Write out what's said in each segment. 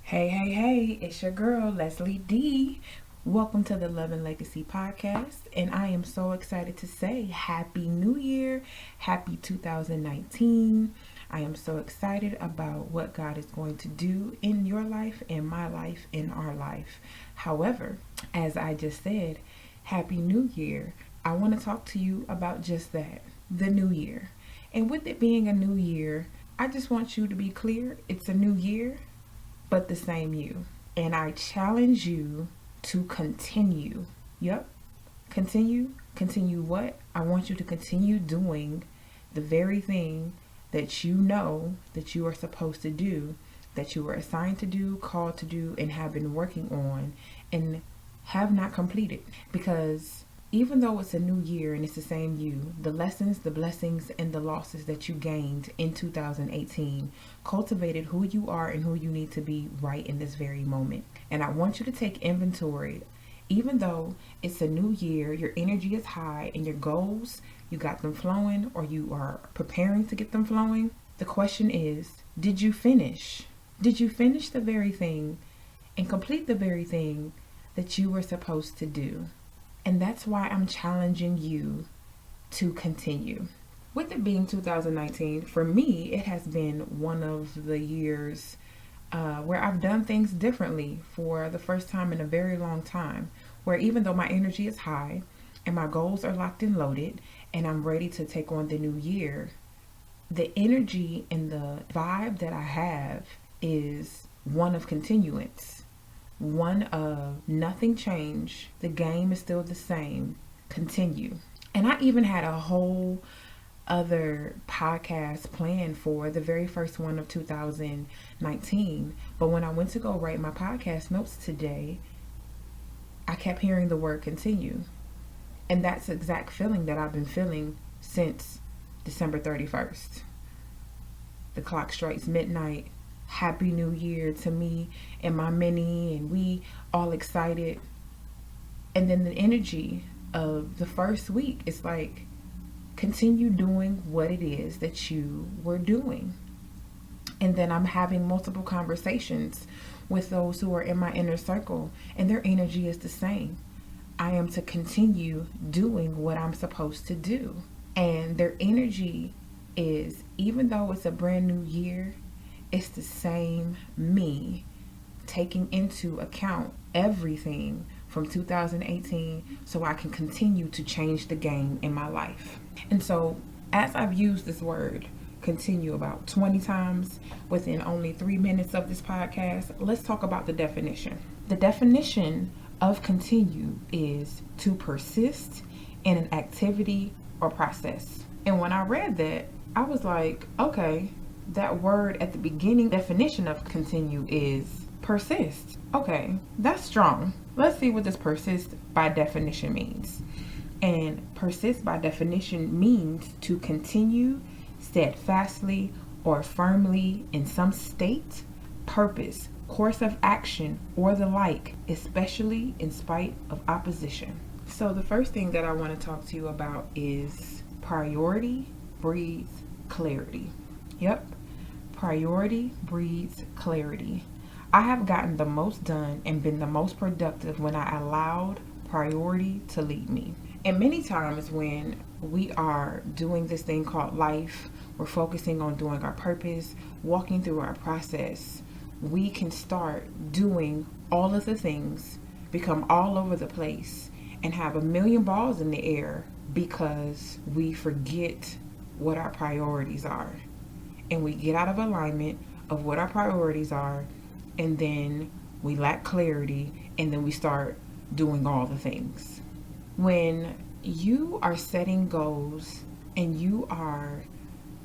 Hey, it's your girl, Leslie D. Welcome to the Love and Legacy podcast. And I am so excited to say Happy New Year, Happy 2019. I am so excited about what God is going to do in your life, in my life, in our life. However, as I just said, Happy New Year. I want to talk to you about just that, the new year. And with it being a new year, I just want you to be clear. It's a new year, but the same you. And I challenge you to continue. Yep. Continue. Continue what? I want you to continue doing the very thing that you know that you are supposed to do, that you were assigned to do, called to do, and have been working on and have not completed. Because even though it's a new year and it's the same you, the lessons, the blessings, and the losses that you gained in 2018 cultivated who you are and who you need to be right in this very moment. And I want you to take inventory. Even though it's a new year, your energy is high and your goals, you got them flowing or you are preparing to get them flowing. The question is, did you finish? Did you finish the very thing and complete the very thing that you were supposed to do? And that's why I'm challenging you to continue. With it being 2019, for me, it has been one of the years where I've done things differently for the first time in a very long time. Where even though my energy is high and my goals are locked and loaded and I'm ready to take on the new year, the energy and the vibe that I have is one of continuance. One of nothing changed, the game is still the same, continue. And I even had a whole other podcast planned for the very first one of 2019. But when I went to go write my podcast notes today, I kept hearing the word continue. And that's the exact feeling that I've been feeling since December 31st. The clock strikes midnight. Happy New Year to me and my mini, and we all excited. And then the energy of the first week is like, continue doing what it is that you were doing. And then I'm having multiple conversations with those who are in my inner circle, and their energy is the same. I am to continue doing what I'm supposed to do. And their energy is, even though it's a brand new year, it's the same me, taking into account everything from 2018 so I can continue to change the game in my life. And so as I've used this word continue about 20 times within only 3 minutes of this podcast, let's talk about the definition. The definition of continue is to persist in an activity or process. And when I read that, I was like, okay, that word at the beginning definition of continue is persist. Okay, that's strong. Let's see what this persist by definition means. And persist by definition means to continue steadfastly or firmly in some state, purpose, course of action, or the like, especially in spite of opposition. So the first thing that I want to talk to you about is priority breeds clarity. Yep. Priority breeds clarity. I have gotten the most done and been the most productive when I allowed priority to lead me. And many times when we are doing this thing called life, we're focusing on doing our purpose, walking through our process, we can start doing all of the things, become all over the place, and have a million balls in the air because we forget what our priorities are. And we get out of alignment of what our priorities are, and then we lack clarity, and then we start doing all the things. When you are setting goals and you are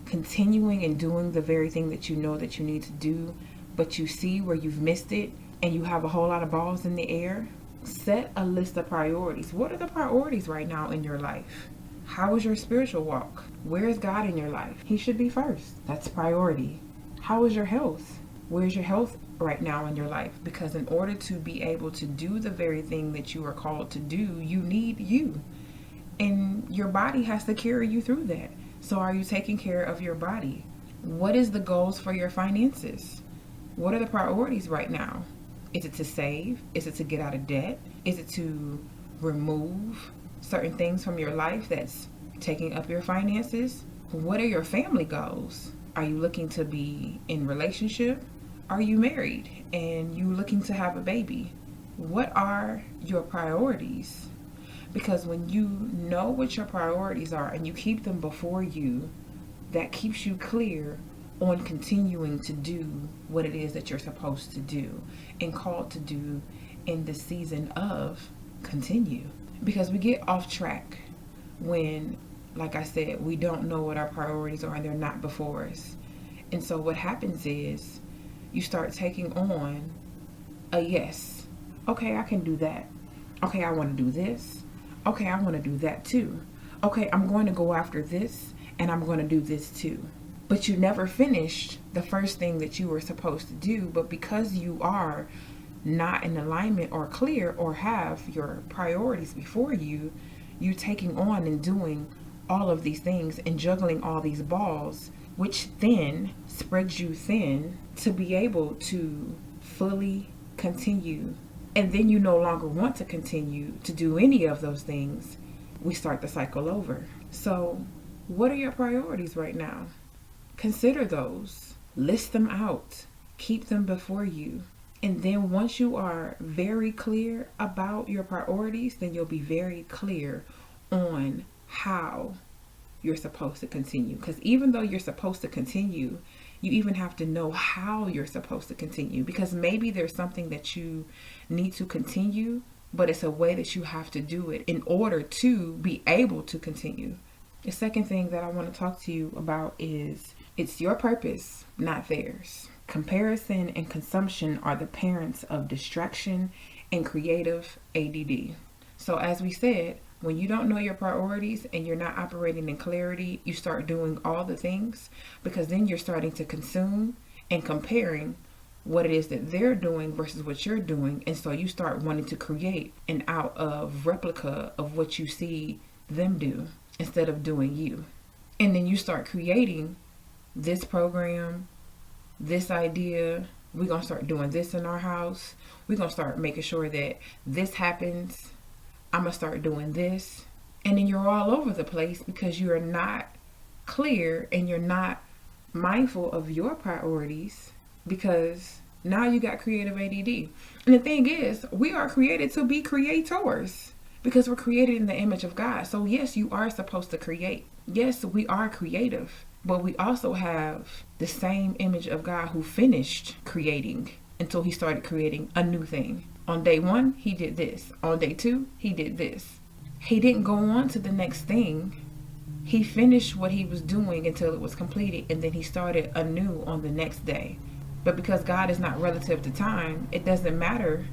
continuing and doing the very thing that you know that you need to do, but you see where you've missed it and you have a whole lot of balls in the air, set a list of priorities. What are the priorities right now in your life? How is your spiritual walk? Where is God in your life? He should be first. That's priority. How is your health? Where's your health right now in your life? Because in order to be able to do the very thing that you are called to do, you need you. And your body has to carry you through that. So are you taking care of your body? What is the goals for your finances? What are the priorities right now? Is it to save? Is it to get out of debt? Is it to remove certain things from your life that's taking up your finances? What are your family goals? Are you looking to be in relationship? Are you married and you looking to have a baby? What are your priorities? Because when you know what your priorities are and you keep them before you, that keeps you clear on continuing to do what it is that you're supposed to do and called to do in the season of continue. Because we get off track when, like I said, we don't know what our priorities are and they're not before us. And so what happens is you start taking on a yes. Okay, I can do that. Okay, I want to do this. Okay, I want to do that too. Okay, I'm going to go after this and I'm going to do this too. But you never finished the first thing that you were supposed to do. But because you are not in alignment or clear or have your priorities before you, you taking on and doing all of these things and juggling all these balls, which then spreads you thin to be able to fully continue. And then you no longer want to continue to do any of those things. We start the cycle over. So what are your priorities right now? Consider those. List them out. Keep them before you. And then once you are very clear about your priorities, then you'll be very clear on how you're supposed to continue. Because even though you're supposed to continue, you even have to know how you're supposed to continue. Because maybe there's something that you need to continue, but it's a way that you have to do it in order to be able to continue. The second thing that I want to talk to you about is it's your purpose, not theirs. Comparison and consumption are the parents of distraction and creative ADD. So as we said, when you don't know your priorities and you're not operating in clarity, you start doing all the things because then you're starting to consume and comparing what it is that they're doing versus what you're doing. And so you start wanting to create an out of replica of what you see them do instead of doing you. And then you start creating this program, this idea. We're going to start doing this in our house. We're going to start making sure that this happens. I'm going to start doing this. And then you're all over the place because you're not clear and you're not mindful of your priorities because now you got creative ADD. And the thing is, we are created to be creators because we're created in the image of God. So yes, you are supposed to create. Yes, we are creative, but we also have the same image of God who finished creating until he started creating a new thing. On day 1, he did this. On day 2, he did this. He didn't go on to the next thing. He finished what he was doing until it was completed, and then he started anew on the next day. But because God is not relative to time, it doesn't matter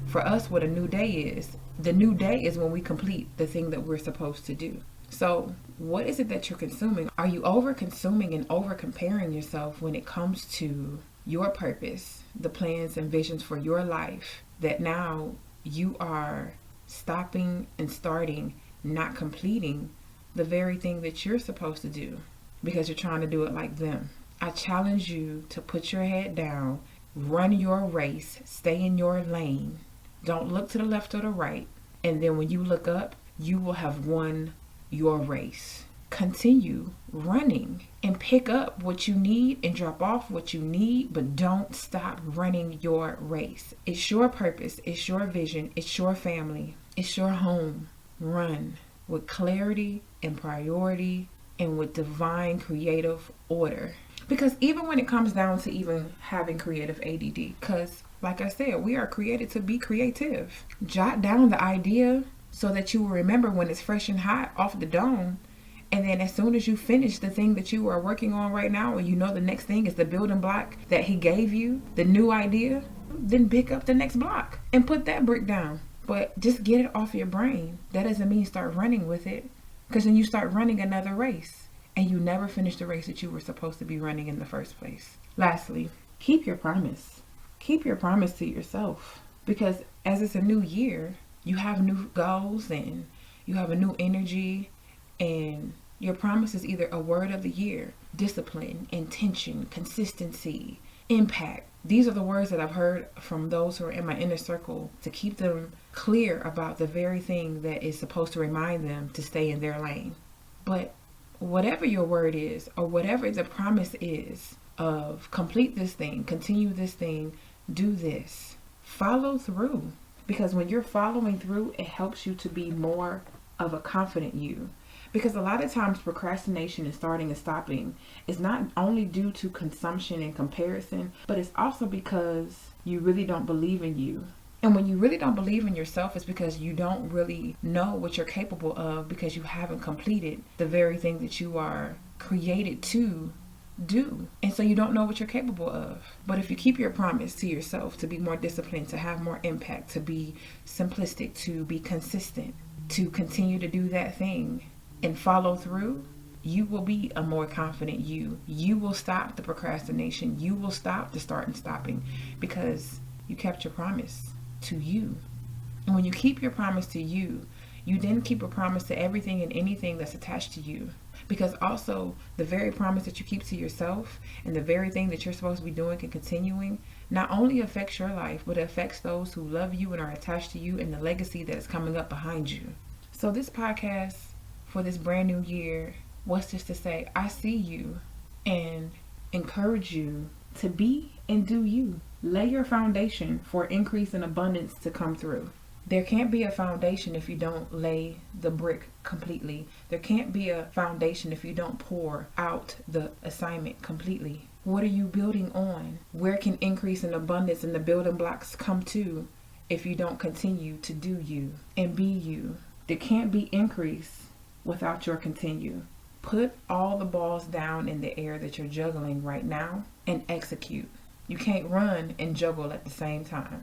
for us what a new day is. The new day is when we complete the thing that we're supposed to do. So what is it that you're consuming? Are you over consuming and over comparing yourself when it comes to your purpose, the plans and visions for your life, that now you are stopping and starting, not completing the very thing that you're supposed to do because you're trying to do it like them? I challenge you to put your head down, run your race, stay in your lane. Don't look to the left or the right. And then when you look up, you will have won your race. Continue running and pick up what you need and drop off what you need, but don't stop running your race. It's your purpose, it's your vision, it's your family, it's your home. Run with clarity and priority and with divine creative order. Because even when it comes down to even having creative ADD, because like I said, we are created to be creative. Jot down the idea so that you will remember when it's fresh and hot off the dome. And then as soon as you finish the thing that you are working on right now, and you know the next thing is the building block that he gave you, the new idea, then pick up the next block and put that brick down. But just get it off your brain. That doesn't mean start running with it, because then you start running another race and you never finish the race that you were supposed to be running in the first place. Lastly, keep your promise. Keep your promise to yourself, because as it's a new year, you have new goals and you have a new energy, and your promise is either a word of the year, discipline, intention, consistency, impact, These are the words that I've heard from those who are in my inner circle to keep them clear about the very thing that is supposed to remind them to stay in their lane. But whatever your word is, or whatever the promise is of complete this thing, continue this thing, do this, follow through. Because when you're following through, it helps you to be more of a confident you. Because a lot of times procrastination and starting and stopping is not only due to consumption and comparison, but it's also because you really don't believe in you. And when you really don't believe in yourself, it's because you don't really know what you're capable of, because you haven't completed the very thing that you are created to do. And so you don't know what you're capable of. But if you keep your promise to yourself to be more disciplined, to have more impact, to be simplistic, to be consistent, to continue to do that thing and follow through, you will be a more confident you. You will stop the procrastination. You will stop the start and stopping, because you kept your promise to you. And when you keep your promise to you, you then keep a promise to everything and anything that's attached to you. Because also the very promise that you keep to yourself and the very thing that you're supposed to be doing and continuing not only affects your life, but it affects those who love you and are attached to you and the legacy that is coming up behind you. So this podcast for this brand new year was just to say, I see you and encourage you to be and do you. Lay your foundation for increase and abundance to come through. There can't be a foundation if you don't lay the brick completely. There can't be a foundation if you don't pour out the assignment completely. What are you building on? Where can increase and abundance and the building blocks come to if you don't continue to do you and be you? There can't be increase without your continue. Put all the balls down in the air that you're juggling right now and execute. You can't run and juggle at the same time.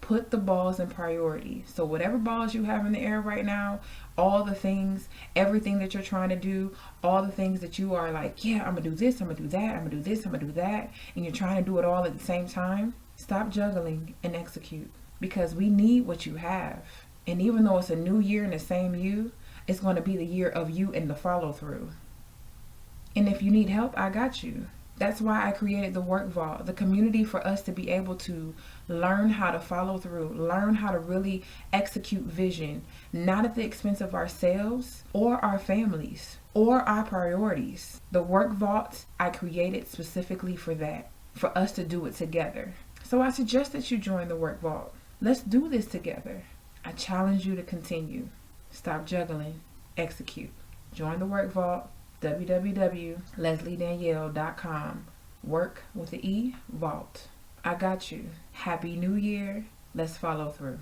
Put the balls in priority. So whatever balls you have in the air right now, all the things, everything that you're trying to do, all the things that you are like, yeah, I'm going to do this, I'm going to do that, I'm going to do this, I'm going to do that, and you're trying to do it all at the same time, stop juggling and execute. Because we need what you have. And even though it's a new year and the same you, it's going to be the year of you and the follow through. And if you need help, I got you. That's why I created the Work Vault, the community for us to be able to learn how to follow through, learn how to really execute vision, not at the expense of ourselves or our families or our priorities. The Work Vault I created specifically for that, for us to do it together. So I suggest that you join the Work Vault. Let's do this together. I challenge you to continue. Stop juggling, execute. Join the Work Vault. www.lesliedanielle.com. Work with the E, Vault. I got you. Happy New Year. Let's follow through.